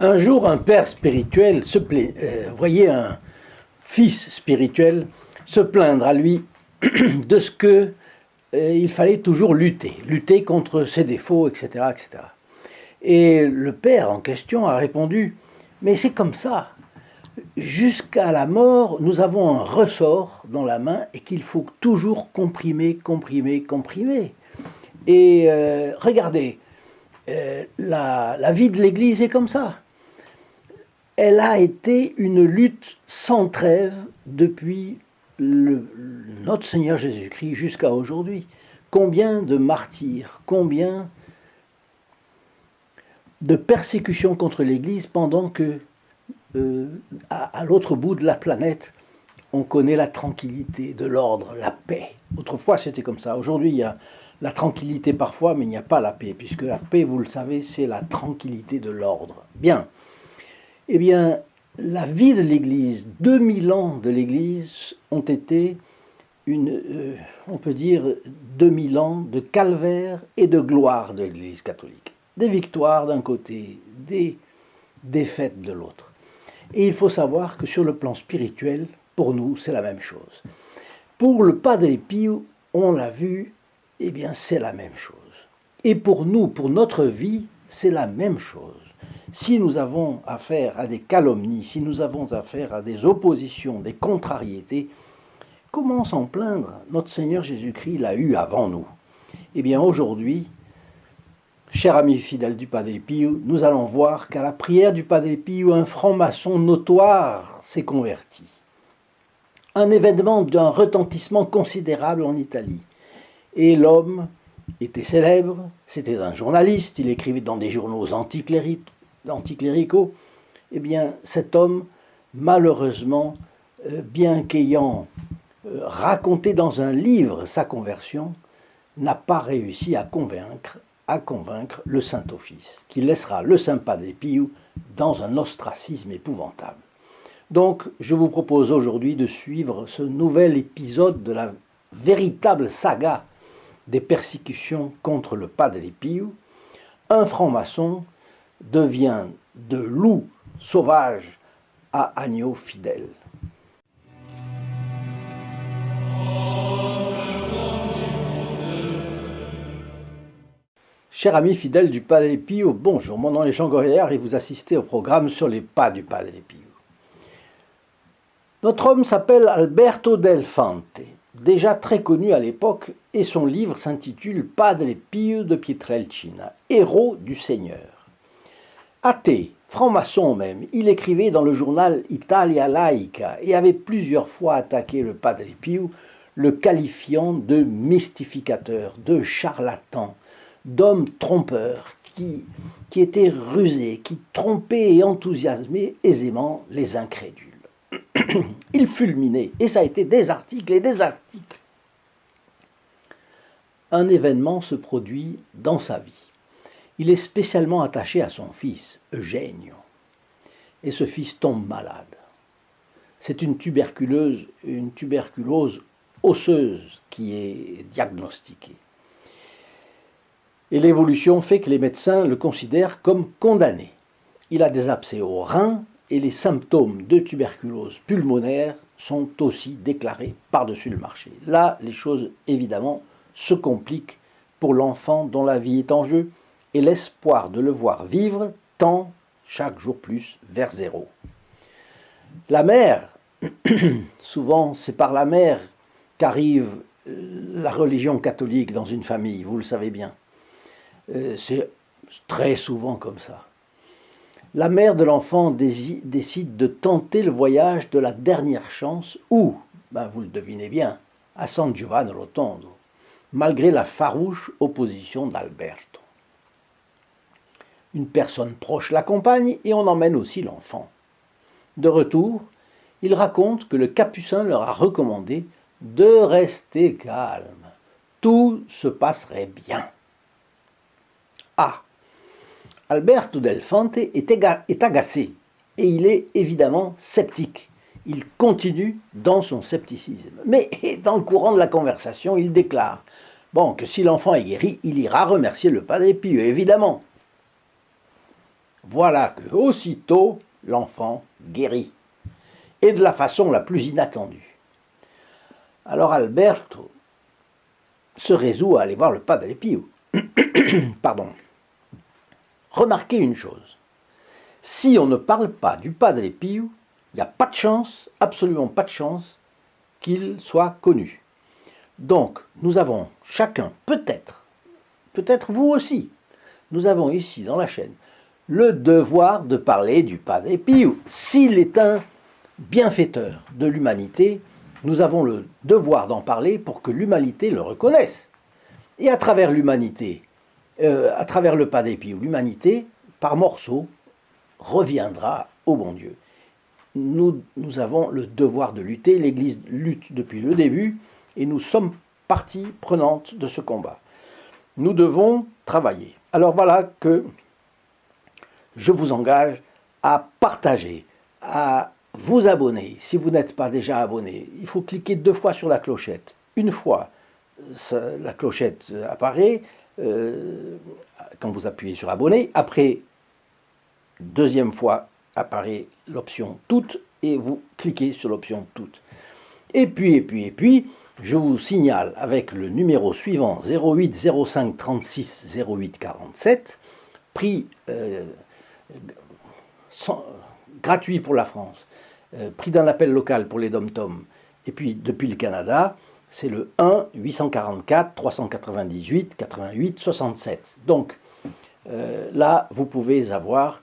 Un jour, un père spirituel voyait un fils spirituel se plaindre à lui de ce que il fallait toujours lutter contre ses défauts, etc., etc. Et le père en question a répondu: mais c'est comme ça. Jusqu'à la mort, nous avons un ressort dans la main et qu'il faut toujours comprimer. Et regardez, la vie de l'Église est comme ça. Elle a été une lutte sans trêve depuis notre Seigneur Jésus-Christ jusqu'à aujourd'hui. Combien de martyrs, combien de persécutions contre l'Église pendant que, à l'autre bout de la planète, on connaît la tranquillité, de l'ordre, la paix. Autrefois, c'était comme ça. Aujourd'hui, il y a la tranquillité parfois, mais il n'y a pas la paix, puisque la paix, vous le savez, c'est la tranquillité de l'ordre. Bien. Eh bien, la vie de l'Église, 2000 ans de l'Église ont été, on peut dire, 2000 ans de calvaire et de gloire de l'Église catholique. Des victoires d'un côté, des défaites de l'autre. Et il faut savoir que sur le plan spirituel, pour nous, c'est la même chose. Pour le Padre Pio, on l'a vu, eh bien, c'est la même chose. Et pour nous, pour notre vie, c'est la même chose. Si nous avons affaire à des calomnies, si nous avons affaire à des oppositions, des contrariétés, comment s'en plaindre? Notre Seigneur Jésus-Christ l'a eu avant nous. Eh bien aujourd'hui, chers amis fidèles du Padre Pio, nous allons voir qu'à la prière du Padre Pio, un franc-maçon notoire s'est converti. Un événement d'un retentissement considérable en Italie. Et l'homme était célèbre, c'était un journaliste, il écrivait dans des journaux anticléricaux. Eh bien, cet homme, malheureusement, bien qu'ayant raconté dans un livre sa conversion, n'a pas réussi à convaincre le Saint-Office, qui laissera le Saint Padre Pio dans un ostracisme épouvantable. Donc, je vous propose aujourd'hui de suivre ce nouvel épisode de la véritable saga des persécutions contre le Padre Pio. Un franc-maçon devient de loup sauvage à agneau fidèle. Chers amis fidèles du Padre Pio, bonjour, mon nom est Jean Goyard et vous assistez au programme sur les pas du Padre Pio. Notre homme s'appelle Alberto del Fante, déjà très connu à l'époque, et son livre s'intitule Padre Pio de Pietrelcina, héros du Seigneur. Athée, franc-maçon même, il écrivait dans le journal Italia Laica et avait plusieurs fois attaqué le Padre Pio, le qualifiant de mystificateur, de charlatan, d'homme trompeur, qui était rusé, qui trompait et enthousiasmait aisément les incrédules. Il fulminait, et ça a été des articles et des articles. Un événement se produit dans sa vie. Il est spécialement attaché à son fils, Eugenio. Et ce fils tombe malade. C'est une tuberculose osseuse qui est diagnostiquée. Et l'évolution fait que les médecins le considèrent comme condamné. Il a des abcès aux reins et les symptômes de tuberculose pulmonaire sont aussi déclarés par-dessus le marché. Là, les choses, évidemment, se compliquent pour l'enfant dont la vie est en jeu et l'espoir de le voir vivre tend chaque jour plus vers zéro. La mère, souvent c'est par la mère qu'arrive la religion catholique dans une famille, vous le savez bien. C'est très souvent comme ça. La mère de l'enfant décide de tenter le voyage de la dernière chance où, vous le devinez bien, à San Giovanni Rotondo, malgré la farouche opposition d'Alberto. Une personne proche l'accompagne et on emmène aussi l'enfant. De retour, il raconte que le capucin leur a recommandé de rester calme. Tout se passerait bien. Ah, Alberto del Fante est agacé et il est évidemment sceptique. Il continue dans son scepticisme. Mais dans le courant de la conversation, il déclare Bon, que si l'enfant est guéri, il ira remercier le Padre Pio, évidemment. Voilà que aussitôt l'enfant guérit, et de la façon la plus inattendue. Alors Alberto se résout à aller voir le Padre Pio. Pardon. Remarquez une chose, si on ne parle pas du Padre Pio, il n'y a pas de chance, absolument pas de chance, qu'il soit connu. Donc, nous avons chacun, peut-être vous aussi, nous avons ici dans la chaîne, le devoir de parler du Padre Pio. S'il est un bienfaiteur de l'humanité, nous avons le devoir d'en parler pour que l'humanité le reconnaisse. Et à travers l'humanité, à travers le Padre Pio, l'humanité, par morceaux, reviendra au bon Dieu. Nous avons le devoir de lutter, l'Église lutte depuis le début, et nous sommes partie prenante de ce combat. Nous devons travailler. Alors voilà que je vous engage à partager, à vous abonner. Si vous n'êtes pas déjà abonné, il faut cliquer 2 fois sur la clochette. Une fois, la clochette apparaît quand vous appuyez sur abonner. Après, 2e fois, apparaît l'option toutes et vous cliquez sur l'option toutes. Et puis, je vous signale avec le numéro suivant 08 05 36 08 47, prix gratuit pour la France, prix d'un appel local pour les dom-tom, et puis depuis le Canada, c'est le 1 844 398 88 67. Donc là, vous pouvez avoir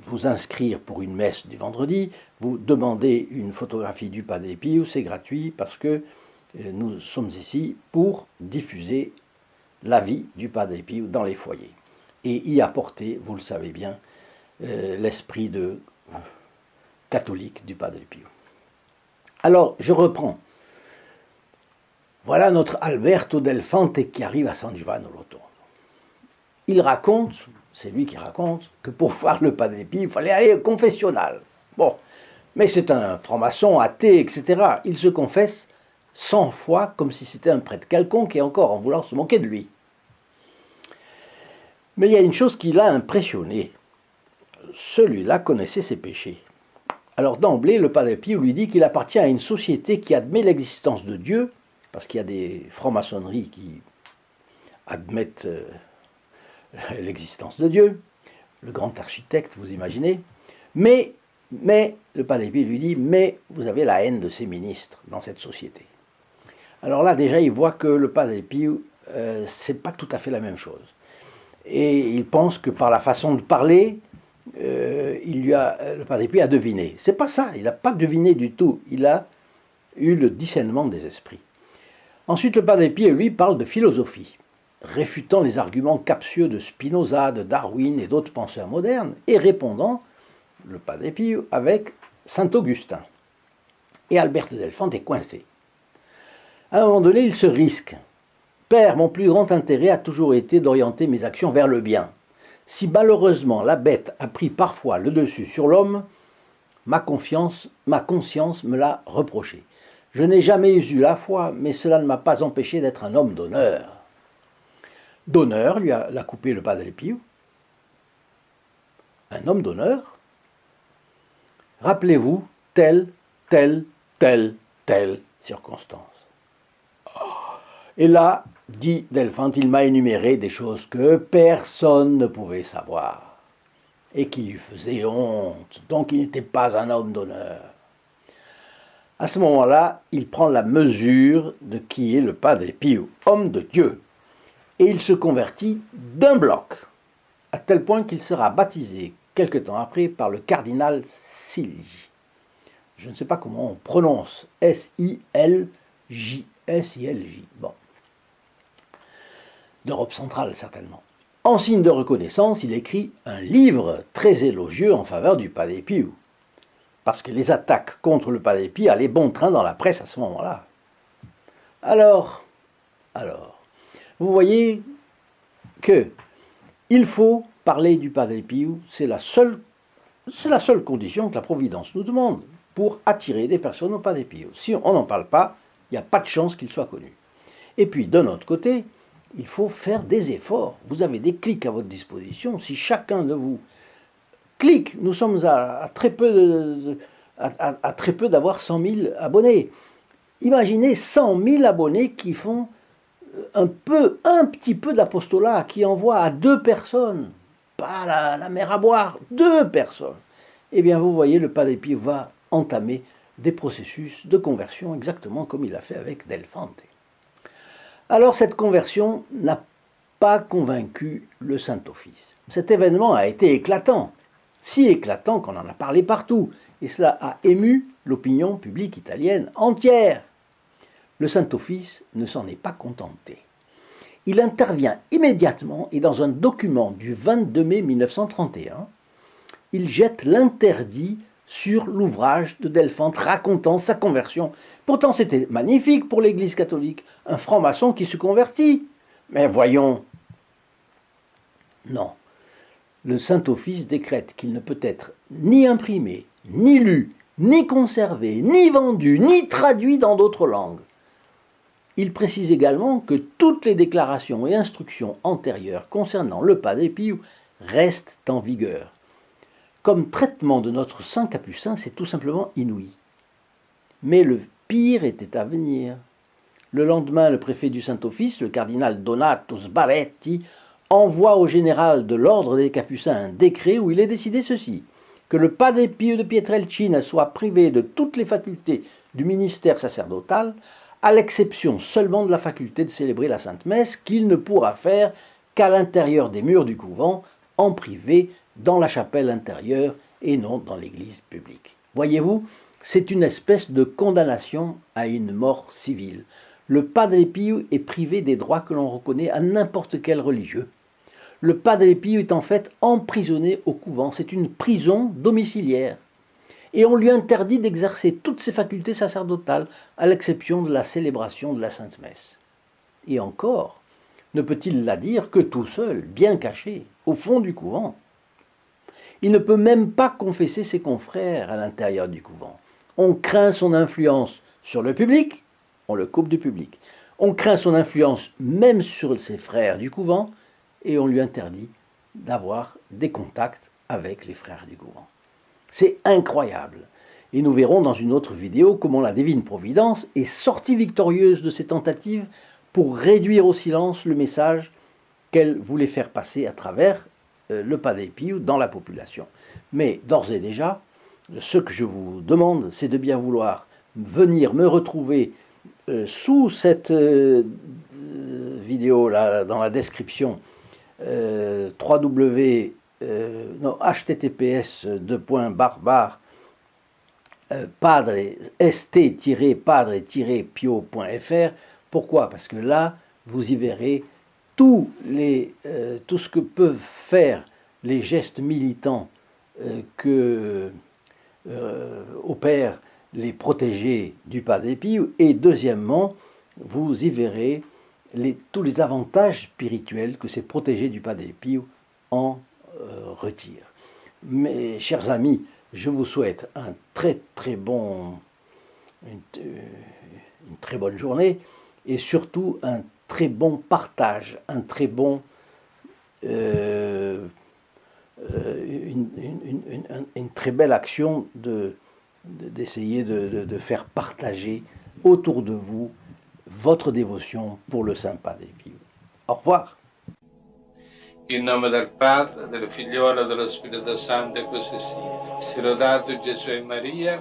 vous inscrire pour une messe du vendredi, vous demandez une photographie du Padre Pio, c'est gratuit parce que nous sommes ici pour diffuser la vie du Padre Pio dans les foyers et y apporter, vous le savez bien, l'esprit de catholique du Padre Pio. Alors, je reprends. Voilà notre Alberto Del Fante qui arrive à San Giovanni Rotondo. Il raconte, c'est lui qui raconte, que pour voir le Padre Pio, il fallait aller au confessionnal. Bon, mais c'est un franc-maçon, athée, etc. Il se confesse 100 fois comme si c'était un prêtre quelconque et encore en voulant se moquer de lui. Mais il y a une chose qui l'a impressionné. Celui-là connaissait ses péchés. Alors d'emblée, le Padre Pio lui dit qu'il appartient à une société qui admet l'existence de Dieu, parce qu'il y a des francs-maçonneries qui admettent l'existence de Dieu, le grand architecte, vous imaginez, mais le Padre Pio lui dit, mais vous avez la haine de ces ministres dans cette société. Alors là, déjà, il voit que le Padre Pio, c'est pas tout à fait la même chose. Et il pense que par la façon de parler, le Padre Pio a deviné. C'est pas ça, il n'a pas deviné du tout, il a eu le discernement des esprits. Ensuite, le Padre Pio, lui, parle de philosophie, réfutant les arguments captieux de Spinoza, de Darwin et d'autres penseurs modernes, et répondant, le Padre Pio, avec saint Augustin. Et Alberto Del Fante est coincé. À un moment donné, il se risque. « Père, mon plus grand intérêt a toujours été d'orienter mes actions vers le bien. Si malheureusement la bête a pris parfois le dessus sur l'homme, ma conscience me l'a reproché. Je n'ai jamais eu la foi, mais cela ne m'a pas empêché d'être un homme d'honneur. » D'honneur, l'a coupé le Padre Pio. Un homme d'honneur. Rappelez-vous, telle circonstance. Et là, dit Del Fante, il m'a énuméré des choses que personne ne pouvait savoir et qui lui faisaient honte. Donc il n'était pas un homme d'honneur. À ce moment-là, il prend la mesure de qui est le Padre Pio, homme de Dieu. Et il se convertit d'un bloc, à tel point qu'il sera baptisé quelque temps après par le cardinal Silgi. Je ne sais pas comment on prononce, S-I-L-J. Bon. D'Europe centrale, certainement. En signe de reconnaissance, il écrit un livre très élogieux en faveur du Padre Pio. Parce que les attaques contre le Padre Pio allaient bon train dans la presse à ce moment-là. Alors, vous voyez que il faut parler du Padre Pio, c'est la seule condition que la Providence nous demande pour attirer des personnes au Padre Pio. Si on n'en parle pas, il n'y a pas de chance qu'il soit connu. Et puis, d'un autre côté, il faut faire des efforts. Vous avez des clics à votre disposition. Si chacun de vous clique, nous sommes à très peu d'avoir 100 000 abonnés. Imaginez 100 000 abonnés qui font un petit peu d'apostolat, qui envoient à 2 personnes, pas la mer à boire, 2 personnes. Eh bien, vous voyez, le Padre Pio va entamer des processus de conversion, exactement comme il a fait avec Delfante. Alors, cette conversion n'a pas convaincu le Saint-Office. Cet événement a été éclatant, si éclatant qu'on en a parlé partout, et cela a ému l'opinion publique italienne entière. Le Saint-Office ne s'en est pas contenté. Il intervient immédiatement et dans un document du 22 mai 1931, il jette l'interdit sur l'ouvrage de Delfante racontant sa conversion. Pourtant, c'était magnifique pour l'Église catholique, un franc-maçon qui se convertit. Mais voyons, non. Le Saint-Office décrète qu'il ne peut être ni imprimé, ni lu, ni conservé, ni vendu, ni traduit dans d'autres langues. Il précise également que toutes les déclarations et instructions antérieures concernant le Padre Pio restent en vigueur. Comme traitement de notre saint Capucin, c'est tout simplement inouï. Mais le pire était à venir. Le lendemain, le préfet du Saint-Office, le cardinal Donato Sbarretti, envoie au général de l'ordre des Capucins un décret où il est décidé ceci, que le Padre Pio de Pietrelcina soit privé de toutes les facultés du ministère sacerdotal, à l'exception seulement de la faculté de célébrer la Sainte Messe, qu'il ne pourra faire qu'à l'intérieur des murs du couvent, en privé, dans la chapelle intérieure et non dans l'église publique. Voyez-vous, c'est une espèce de condamnation à une mort civile. Le Padre Pio est privé des droits que l'on reconnaît à n'importe quel religieux. Le Padre Pio est en fait emprisonné au couvent, c'est une prison domiciliaire. Et on lui interdit d'exercer toutes ses facultés sacerdotales, à l'exception de la célébration de la Sainte Messe. Et encore, ne peut-il la dire que tout seul, bien caché, au fond du couvent? Il ne peut même pas confesser ses confrères à l'intérieur du couvent. On craint son influence sur le public, on le coupe du public. On craint son influence même sur ses frères du couvent, et on lui interdit d'avoir des contacts avec les frères du couvent. C'est incroyable. Et nous verrons dans une autre vidéo comment la divine providence est sortie victorieuse de ces tentatives pour réduire au silence le message qu'elle voulait faire passer à travers le Padre Pio dans la population. Mais d'ores et déjà, ce que je vous demande, c'est de bien vouloir venir me retrouver sous cette vidéo là, dans la description, https st-padre-pio.fr. Pourquoi? Parce que là, vous y verrez tout ce que peuvent faire les gestes militants que opèrent les protégés du Padre Pio. Et deuxièmement, vous y verrez tous les avantages spirituels que ces protégés du Padre Pio en retirent. Mes chers amis, je vous souhaite une très bonne journée et surtout un très bon partage, une très belle action d'essayer de faire partager autour de vous votre dévotion pour le Saint Padre Pio. Au revoir. In nome del Padre, del Figliolo e dello Spirito Santo, e così sia. Sia lodato Gesù e Maria,